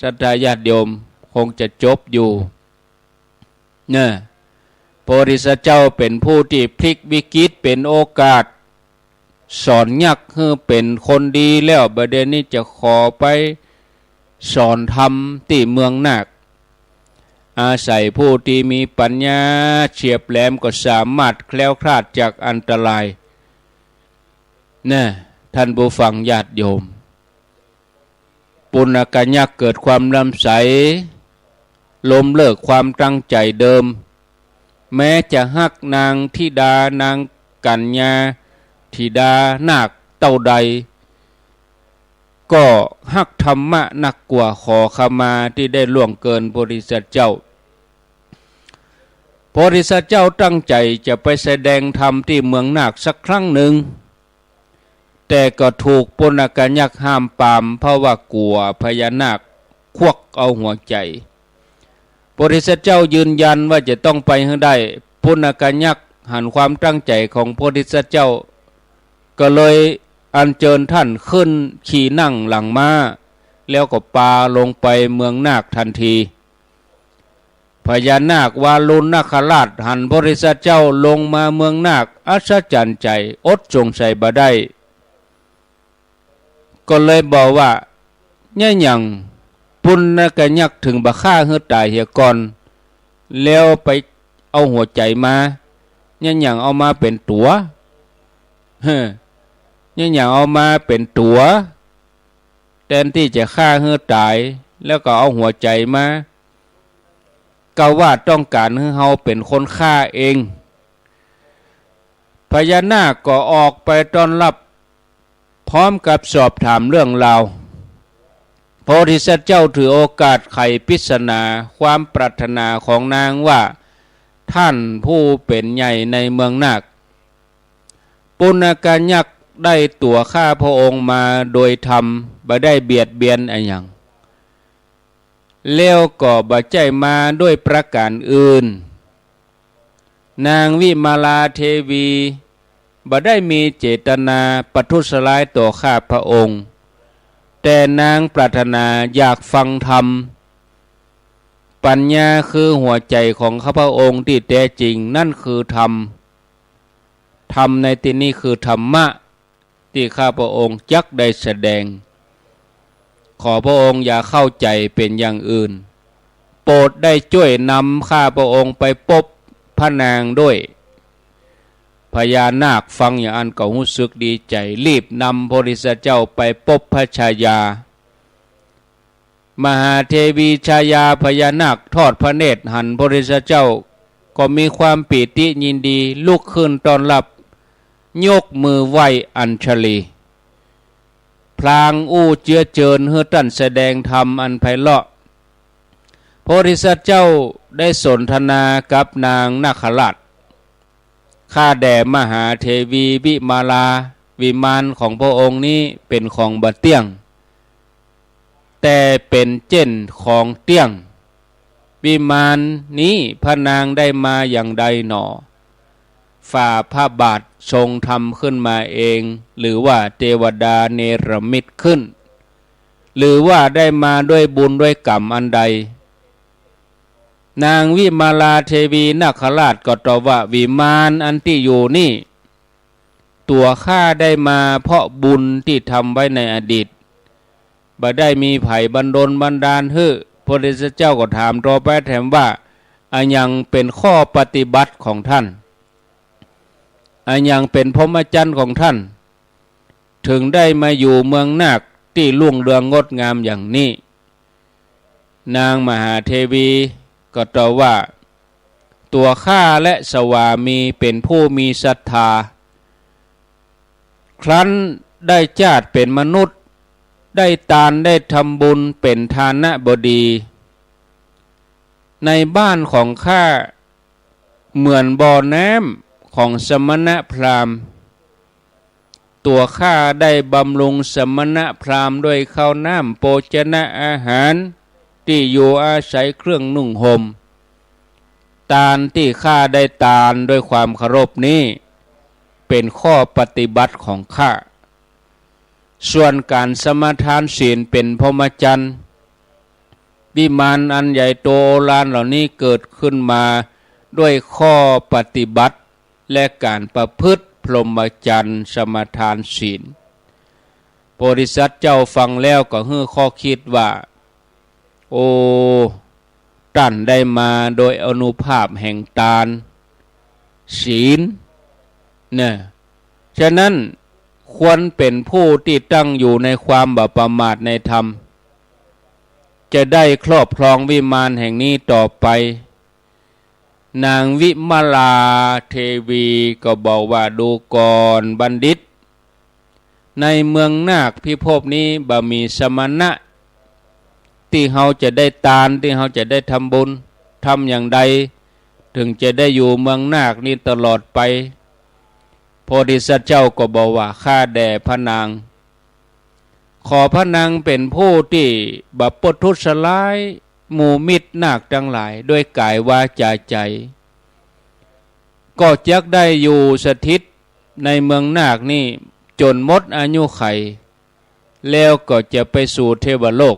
ศรัทธาญาติโยมคงจะจบอยู่เนี่ยโพธิสัตว์เจ้าเป็นผู้ที่พลิกวิกฤตเป็นโอกาสสอนยักษ์ให้เป็นคนดีแล้วประเด็นนี้จะขอไปสอนธรรมที่เมืองนาคอาศัยผู้ที่มีปัญญาเฉียบแหลมก็สามารถแคล้วคลาดจากอันตรายนะท่านผู้ฟังญาติโยมปุณกยักษ์เกิดความลำใสล้มเลิกความตั้งใจเดิมแม้จะฮักนางธิดานางกัญญาธิดานาคเต้าใดก็ฮักธรรมะนักกว่าขอขมาที่ได้ล่วงเกินโพธิสัตว์เจ้าโพธิสัตว์เจ้าตั้งใจจะไปแสดงธรรมที่เมืองนาคสักครั้งหนึ่งแต่ก็ถูกปุณกยักษ์ห้ามปรามเพราะว่ากลัวพญานาคควักเอาหัวใจโพธิสัตว์เจ้ายืนยันว่าจะต้องไปให้ได้ปุณกยักษ์หันความตั้งใจของโพธิสัตว์เจ้าก็เลยอัญเชิญท่านขึ้นขี่นั่งหลังม้าแล้วก็ปาลงไปเมืองนาคทันทีพญานาควาลุนนาคราชหันโพธิสัตว์เจ้าลงมาเมืองนาคอัศจรรย์ใจอดสงสัยบ่ได้ก็เลยบอกว่าเนี่ยอย่างปุณกยักษ์ถึงบ่ฆ่าเฮือตายเหียก่อนแล้วไปเอาหัวใจมาเนี่ยอย่างเอามาเป็นตัวเนี่ยอย่างเอามาเป็นตัวแทนที่จะฆ่าเฮือตายแล้วก็เอาหัวใจมาก็ว่าต้องการให้เฮาเป็นคนฆ่าเองพญานาคก็ออกไปต้อนรับพร้อมกับสอบถามเรื่องราวโพธิสัตว์เจ้าถือโอกาสไขปริศนาความปรารถนาของนางว่าท่านผู้เป็นใหญ่ในเมืองนาคปุณกยักษ์ได้ตัวข้าพระองค์มาโดยธรรมบ่ได้เบียดเบียนอะไรอย่างเลี้ยวก็บ่ใจมาด้วยประการอื่นนางวิมาลาเทวีบ่ได้มีเจตนาประทุษร้ายต่อข้าพระองค์แต่นางปรารถนาอยากฟังธรรมปัญญาคือหัวใจของข้าพระองค์ที่แท้จริงนั่นคือธรรมในที่นี้คือธรรมะที่ข้าพระองค์จักได้แสดงขอพระองค์อย่าเข้าใจเป็นอย่างอื่นโปรดได้ช่วยนำข้าพระองค์ไปพบพระนางด้วยพญานาคฟังอย่างอันก็รู้สึกดีใจรีบนำโพธิสัตว์เจ้าไปพบพระชายามหาเทวีชายาพญานาคทอดพระเนตรหันโพธิสัตว์เจ้าก็มีความปีติยินดีลุกขึ้นต้อนรับยกมือไหว้อัญชลีพลางอู้เจือเจิญเฮือตั้นแสดงธรรมอันไพเราะโพธิสัตว์เจ้าได้สนทนากับนางนาคราชข้าแด่มหาเทวีวิมาลาวิมานของพระองค์นี้เป็นของบ่เตี้ยงแต่เป็นเจ้นของเตี้ยงวิมานนี้พระนางได้มาอย่างใดหนอฝ่าพระบาททรงทำขึ้นมาเองหรือว่าเทวดาเนรมิตขึ้นหรือว่าได้มาด้วยบุญด้วยกรรมอันใดนางวิมาลาเทวีนาคราชก็ตอบว่าวิมานอันที่อยู่นี่ตัวข้าได้มาเพราะบุญที่ทำไว้ในอดีตบ่ได้มีไผ่บันดลบันดาลให้พระพุทธเจ้าก็ถามต่อไปแถมว่าอันยังเป็นข้อปฏิบัติของท่านอันยังเป็นพรหมจรรย์ของท่านถึงได้มาอยู่เมืองนาคที่รุ่งเรืองงดงามอย่างนี้นางมหาเทวีก็ตอบว่าตัวข้าและสวามีเป็นผู้มีศรัทธาครั้นได้ชาติเป็นมนุษย์ได้ทานได้ทำบุญเป็นทานบดีในบ้านของข้าเหมือนบ่อน้ำของสมณพราหมณ์ตัวข้าได้บำรุงสมณพราหมณ์ด้วยข้าวน้ำโภชนะอาหาร ที่อยู่อาศัยเครื่องนุ่งห่มทานที่ข้าได้ทานด้วยความเคารพนี้เป็นข้อปฏิบัติของข้าส่วนการสมาทานศีลเป็นพรหมจรรย์วิมานอันใหญ่โตโอฬารเหล่านี้เกิดขึ้นมาด้วยข้อปฏิบัติและการประพฤติพรหมจรรย์สมาทานศีลโพธิสัตว์เจ้าฟังแล้วก็ฮือข้อคิดว่าโอ้ตั้นได้มาโดยอนุภาพแห่งทานศีลเนี่ยฉะนั้นควรเป็นผู้ที่ตั้งอยู่ในความบ่ประมาทในธรรมจะได้ครอบครองวิมานแห่งนี้ต่อไปนางวิมลาเทวีก็บอกว่าดูก่อนบัณฑิตในเมืองนาคพิภพนี้บ่มีสมณะที่เขาจะได้ทานที่เขาจะได้ทำบุญทำอย่างใดถึงจะได้อยู่เมืองนาคนี้ตลอดไปโพธิสัตว์เจ้าก็บอกว่าข้าแด่พระนางขอพระนางเป็นผู้ที่บัพพทุษร้ายหมู่มิตรนาคทั้งหลายด้วยกายวาจาใจก็จักได้อยู่สถิตในเมืองนาคนี่จนหมดอายุไขแล้วก็จะไปสู่เทวโลก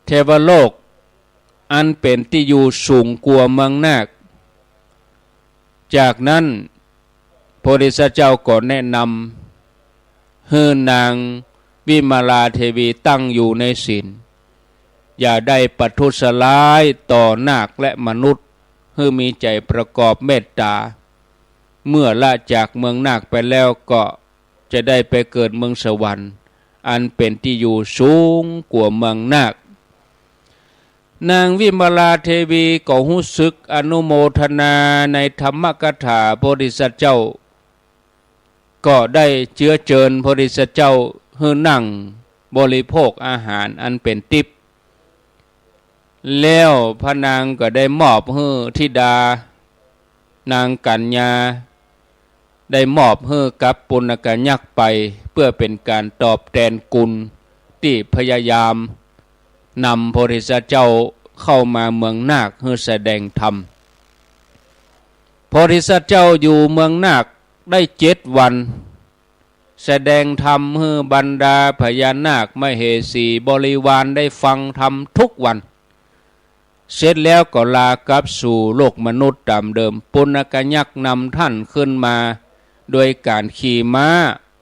เทวโลกอันเป็นที่อยู่สูงกว่าเมืองนาคจากนั้นโพธิสัตว์เจ้าก็แนะนำให้นางวิมลาเทวีตั้งอยู่ในศีลอย่าได้ประทุษร้ายต่อนาคและมนุษย์ให้มีใจประกอบเมตตาเมื่อละจากเมืองนาคไปแล้วก็จะได้ไปเกิดเมืองสวรรค์อันเป็นที่อยู่สูงกว่าเมืองนาคนางวิมลาเทวีก็รู้สึกอนุโมทนาในธรรมกถาโพธิสัตว์เจ้าก็ได้เชื้อเชิญโพธิสัตว์เจ้าให้นั่งบริโภคอาหารอันเป็นทิพย์แล้วพระนางก็ได้มอบให้ธิดานางกัญญาได้มอบให้กับปุณกยักษ์ไปเพื่อเป็นการตอบแทนคุณที่พยายามนำโพธิสัตว์เจ้าเข้ามาเมืองนาคให้แสดงธรรมโพธิสัตว์เจ้าอยู่เมืองนาคได้7 วันแสดงธรรมให้บรรดาพญานาคมเหสีบริวารได้ฟังธรรมทุกวันเสร็จแล้วก็ลากลับสู่โลกมนุษย์ตามเดิมปุณกยักษ์นำท่านขึ้นมาโดยการขี่ม้า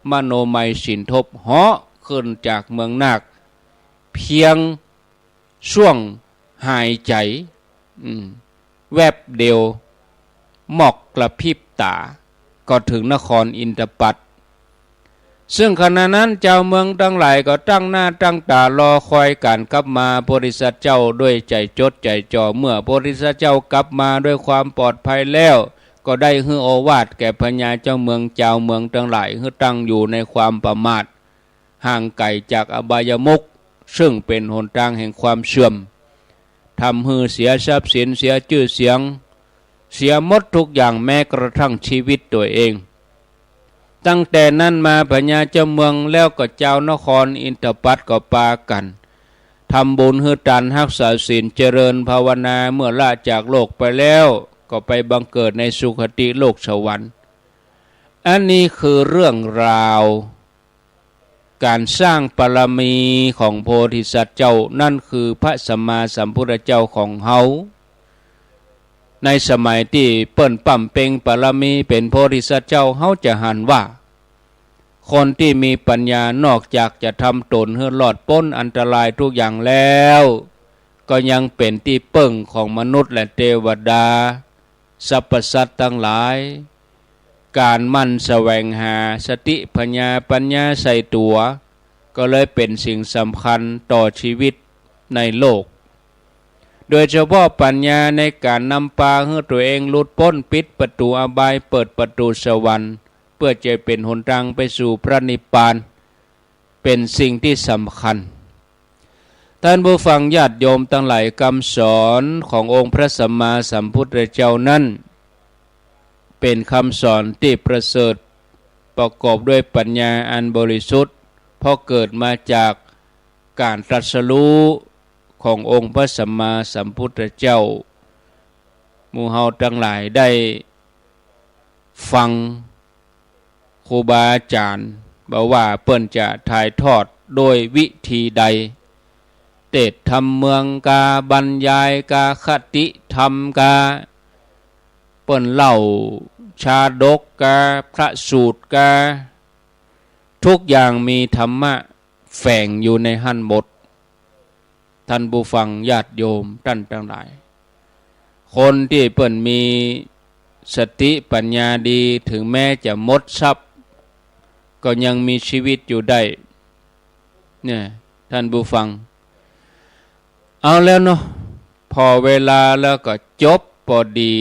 มโนมัยสินทบเหาะขึ้นจากเมืองนาคเพียงช่วงหายใจแวบเดียวหมอกกระพริบตาก็ถึงนครอินทปัตซึ่งขณะนั้นเจ้าเมืองทั้งหลายก็ตั้งหน้าตั้งตารอคอยการกลับมาโพธิสัตว์เจ้าด้วยใจจดใจจ่อเมื่อโพธิสัตว์เจ้ากลับมาด้วยความปลอดภัยแล้วก็ได้ให้โอวาทแก่พญาเจ้าเมืองเจ้าเมืองทั้งหลายให้ตั้งอยู่ในความประมาทห่างไกลจากอบายมุขซึ่งเป็นหนทางแห่งความเสื่อมทำให้เสียทรัพย์สินเสียชื่อเสียงเสียหมดทุกอย่างแม้กระทั่งชีวิตตัวเองตั้งแต่นั้นมาพญาเจ้าเมืองแล้วก็เจ้านครอินทปัตก็ปากันทำบุญให้ทานรักษาศีลเจริญภาวนาเมื่อละจากโลกไปแล้วก็ไปบังเกิดในสุคติโลกสวรรค์อันนี้คือเรื่องราวการสร้างบารมีของโพธิสัตว์เจ้านั่นคือพระสัมมาสัมพุทธเจ้าของเฮาในสมัยที่เปิ้นปั่มเป่งบารมีเป็นโพธิสัตว์เจ้าเฮาจะหันว่าคนที่มีปัญญานอกจากจะทำตนให้รอดพ้นอันตรายทุกอย่างแล้วก็ยังเป็นที่เปิ้งของมนุษย์และเทวดาสรรพสัตว์ทั้งหลายการมั่นแสวงหาสติปัญญาใส่ตัวก็เลยเป็นสิ่งสำคัญต่อชีวิตในโลกโดยเฉพาะปัญญาในการนำพาให้ตัวเองหลุดพ้นปิดประตูอบายเปิดประตูสวรรค์เพื่อจะเป็นหนทางไปสู่พระนิพพานเป็นสิ่งที่สำคัญท่านผู้ฟังญาติโยมทั้งหลายคำสอนขององค์พระสัมมาสัมพุทธเจ้านั้นเป็นคำสอนที่ประเสริฐประกอบด้วยปัญญาอันบริสุทธิ์เพราะเกิดมาจากการตรัสรู้ ขององค์พระสัมมาสัมพุทธเจ้าหมู่เฮาทั้งหลายได้ฟังครูบาอาจารย์บอกว่าเปิ้นจะถ่ายทอดโดยวิธีใดเทศธรรมเมืองกาบรรยายกาคติธรรมกาเปิ้นเล่าชาดกกาพระสูตรกาทุกอย่างมีธรรมะแฝงอยู่ในหันหมดท่านผู้ฟังญาติโยมท่านทั้งหลายคนที่เปิ้นมีสติปัญญาดีถึงแม้จะหมดทรัพย์ก็ยังมีชีวิตอยู่ได้เนี่ยท่านผู้ฟังเอาแล้วเนาะพอเวลาแล้วก็จบพอดี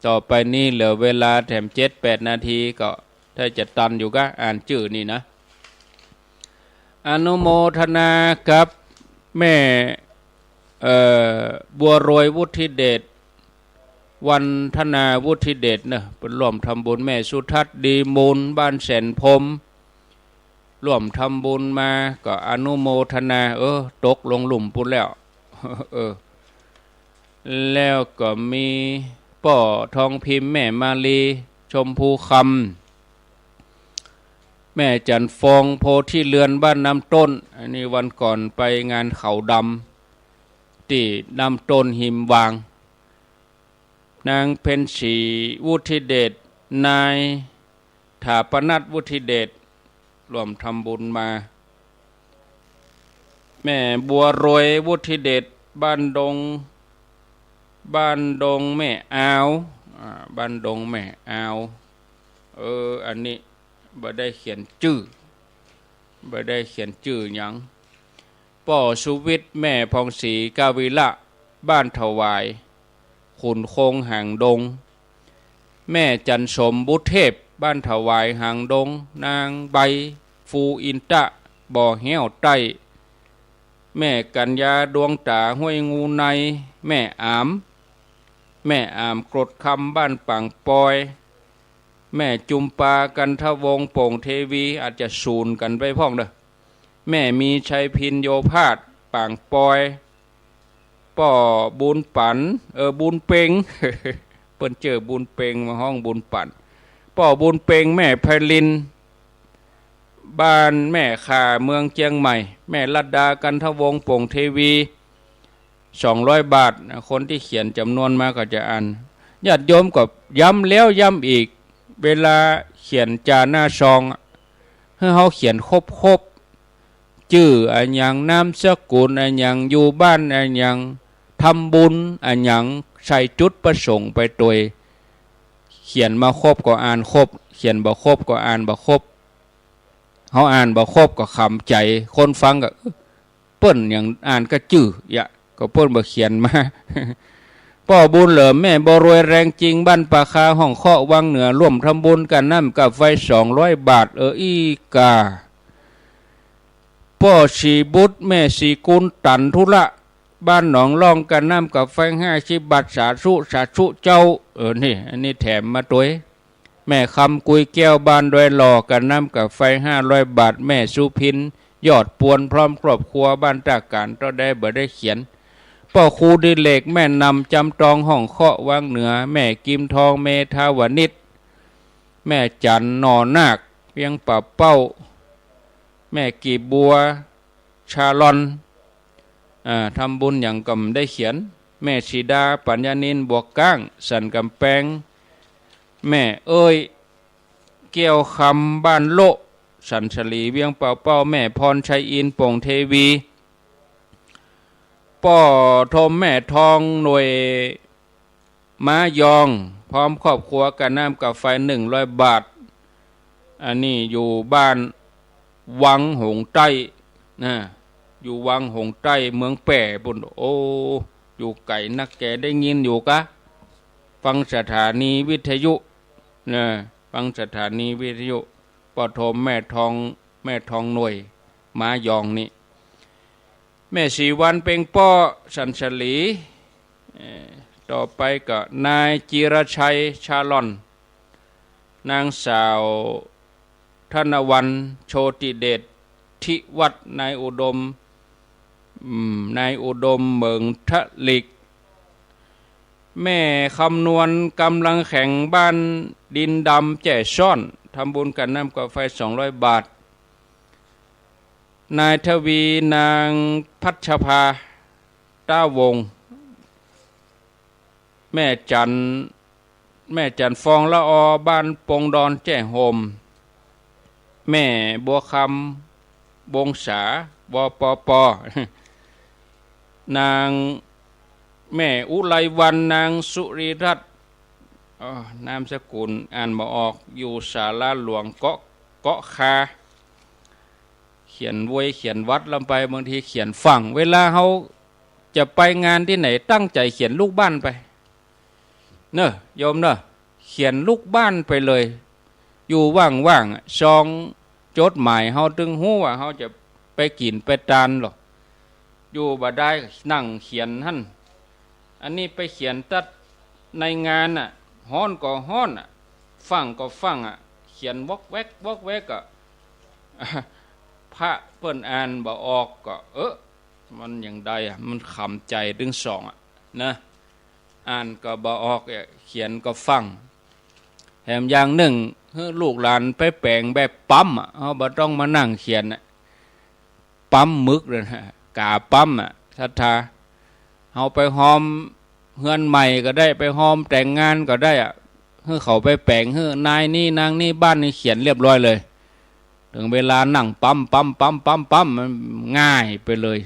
ต่อไปนี้เหลือเวลาแถม7-8 นาทีก็ถ้าจะตันอยู่ก็อ่านชื่อนี่นะอนุโมทนากับแม่บัวรวยวุฒิเดชวันธนาวุฒิเดชนะเป็นร่วมทำบุญแม่สุทัศน์ดีมูลบ้านแสนพรมร่วมทำบุญมาก็อนุโมทนาตกลงหลุมปุ่นแล้วแล้วก็มีป่อทองพิมพ์แม่มาลีชมพูคำแม่จันฟองโพธิเรือนบ้านน้ำต้นอันนี้วันก่อนไปงานเขาดำที่น้ำต้นหิมวางนางเพ็ญศรีวุฒิเดชนายถาปนัดวุฒิเดชรวมทำบุญมาแม่บัวรวยวุฒิเดชบ้านดงแม่อาวบ้านดงแม่อาวอันนี้บ่ได้เขียนชื่อหยังป่อสุวิทย์แม่พองศรีกาวิละบ้านถวายขุนคงหางดงแม่จันสมบุตรเทพบ้านถวายหางดงนางใบฟูอินตะบ่อแห้วใต้แม่กัญญาดวงตาห้วยงูในแม่อามกรดคำบ้านปังปอยแม่จุมปากันทวงโป่งเทวีอาจจะสูนกันไปพ้องเด้อแม่มีชัยพินโยพาดปังปอยป่อบุญปันบุญเปง เปิ้นเจอบุญเปงมาห้องบุญปันป่อบุญเปงแม่ไพลินบ้านแม่ข่าเมืองเชียงใหม่แม่ลัดดากันทวงโป่งเทวี200 บาทคนที่เขียนจำนวนมาก็จะอ่านญาติโยมก็ย้ำแล้วย้ำอีกเวลาเขียนจาหน้าซองให้เขาเขียนครบชื่ออันยังนามสกุลอันยังอยู่บ้านอันยังทำบุญอันยังใส่จุดประสงค์ไปตัวเขียนมาครบก็อ่านครบเขียนบ่ครบก็อ่านบ่ครบเขาอ่านบ่ครบก็ขำใจคนฟังก็เปิ้นอย่างอ่านก็จื้อก็เปิ้นบ่เขียนมาป่อบุญเหลิมแม่บ่รวยแรงจริงบ้านป่าคาห้องเคาะวังเหนือร่วมทำบุญกันน้ำกับไฟ200 บาทอีกาป่อสีบุตรแม่สีกุลตันทุละบ้านหนองล่องกันน้ำกับไฟ50 บาทสาธุเจ้านี่อันนี้แถมมาตัวแม่คำกุยแก้วบ้านดอยหล่อกันน้ำกับไฟ500 บาทแม่สุพินยอดปวนพร้อมครอบครัวบ้านตาการก็ได้บ่ได้เขียนป่อครูดิเลกแม่นำจำตองห้องเคาะวังเหนือแม่กิมทองเมธาวนิชแม่จันนอนาคเพียงป่าเป้าแม่กีบัวชาลอนทำบุญอย่างกำได้เขียนแม่ชีดาปัญญานินบวกก้างสันกำแพงแม่เกี่ยวคำบ้านโลสันฉลีเวียงเป้าแม่พรชัยอินโป่งเทวีป่อทมแม่ทองหน่วยม้ายองพร้อมครอบครัวกันน้ำกับไฟ100 บาทอันนี้อยู่บ้านวังหงใต้นะอยู่วังหงใต้เมืองแป่ปุ่นอยู่ไก่นักแกได้ยินอยู่กะฟังสถานีวิทยุนะฟังสถานีวิทยุป่อทมแม่ทองหน่วยม้ายองนี่แม่สีวันเป็งป้อสันฉลีต่อไปก็นายจิรชัยชาลอนนางสาวธนวรรณโชติเดชทิวัฒนายอุดม นายอุดมเมืองทะลิกแม่คำนวณกำลังแข่งบ้านดินดำแจ่ซ่อนทำบุญกันน้ำกาแฟ200 บาทนายทวีนางพัชภาต้าวงแม่จันฟองละอบ้านปงดอนแจ้โฮมแม่บัวคำวงศาบปปนางแม่อุไรวันนางสุริรัตน์นามสกุลอ่านบ่ออกอยู่ศาลาหลวงเกาะคาเขียนวยเขียนวัดลำไปบางทีเขียนฝั่งเวลาเขาจะไปงานที่ไหนตั้งใจเขียนลูกบ้านไปเนอะโยมเนอะเขียนลูกบ้านไปเลยอยู่ว่างๆซองจดหมายเขาตึงหู้ว่าเขาจะไปกินไปทานหรอกอยู่บ่ได้นั่งเขียนท่านอันนี้ไปเขียนตัดในงานน่ะฮ้อนก็ฮ้อนฟังก็ฟังเขียนวอกแวกก็พระเปิ้นอ่านบ่ออกก็มันอย่างใดมันขำใจถึงสองนะอ่านก็บ่ออกเขียนก็ฟังแถมอย่างหนึ่งลูกหลานไปแปลงแบบปั๊มเขาบ่ต้องมานั่งเขียนปั๊มมึกเลยนะกาปั๊มศรัทธาเขาไปหอมเฮือนใหม่ก็ได้ไปหอมแต่งงานก็ได้เขาไปแปลงนายนี่นางนี่บ้านนี่เขียนเรียบร้อยเลยถึงเวลานั่งปั๊มมันง่ายไปเลย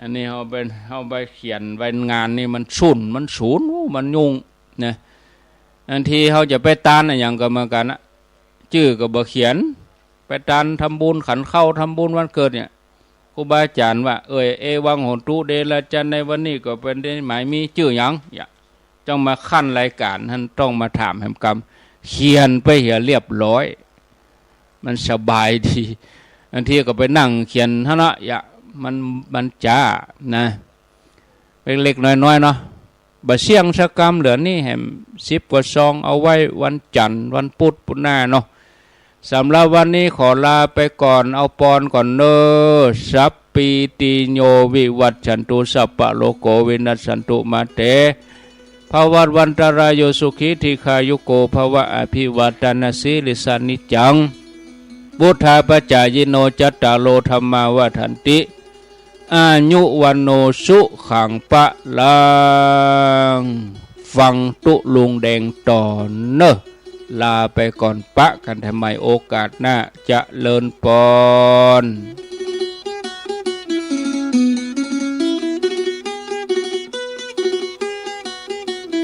อันนี้เขาไปเขียนไปงานนี่มันศูนย์มันยุ่งนะอันทีเขาจะไปตานอย่างก็เหมือนกันชื่อก็บ่เขียนไปตานทำบุญขันเข้าทำบุญวันเกิดเนี่ยครูบาอาจารย์ว่าเอวังโหตุเดลจันในวันนี้ก็เป็นได้หมายมีชื่อหยังจ้องมาขั้นรายการท่านต้องมาถามแห่งกรรมเขียนไปเหียเรียบร้อยมันสบายดีบางทีก็ไปนั่งเขียนเท่านั้นมันจ้านะเล็กๆน้อยๆเนาะบะเสี่ยงสักกรรมเหลือนี่แหม10 กว่าซองเอาไว้วันจันทร์วันพุธหน้าเนาะสำหรับวันนี้ขอลาไปก่อนเอาปอนก่อนเนอสัพปีติโยวิวัตชันตุสัพพะโลโกวินัสสันตุมาเตภวัตวันตรายโยสุขีธิคายุโกภวะอภิวัตนาสีลิสานิจังบุทธาปจายโนจัตตาโลธรรมาวทันติอายุวันโนสุขังปะลังฟังตุลุงแดงต่อเนอลาไปก่อนปะกันทำไมโอกาสหน้าจะเลินปอน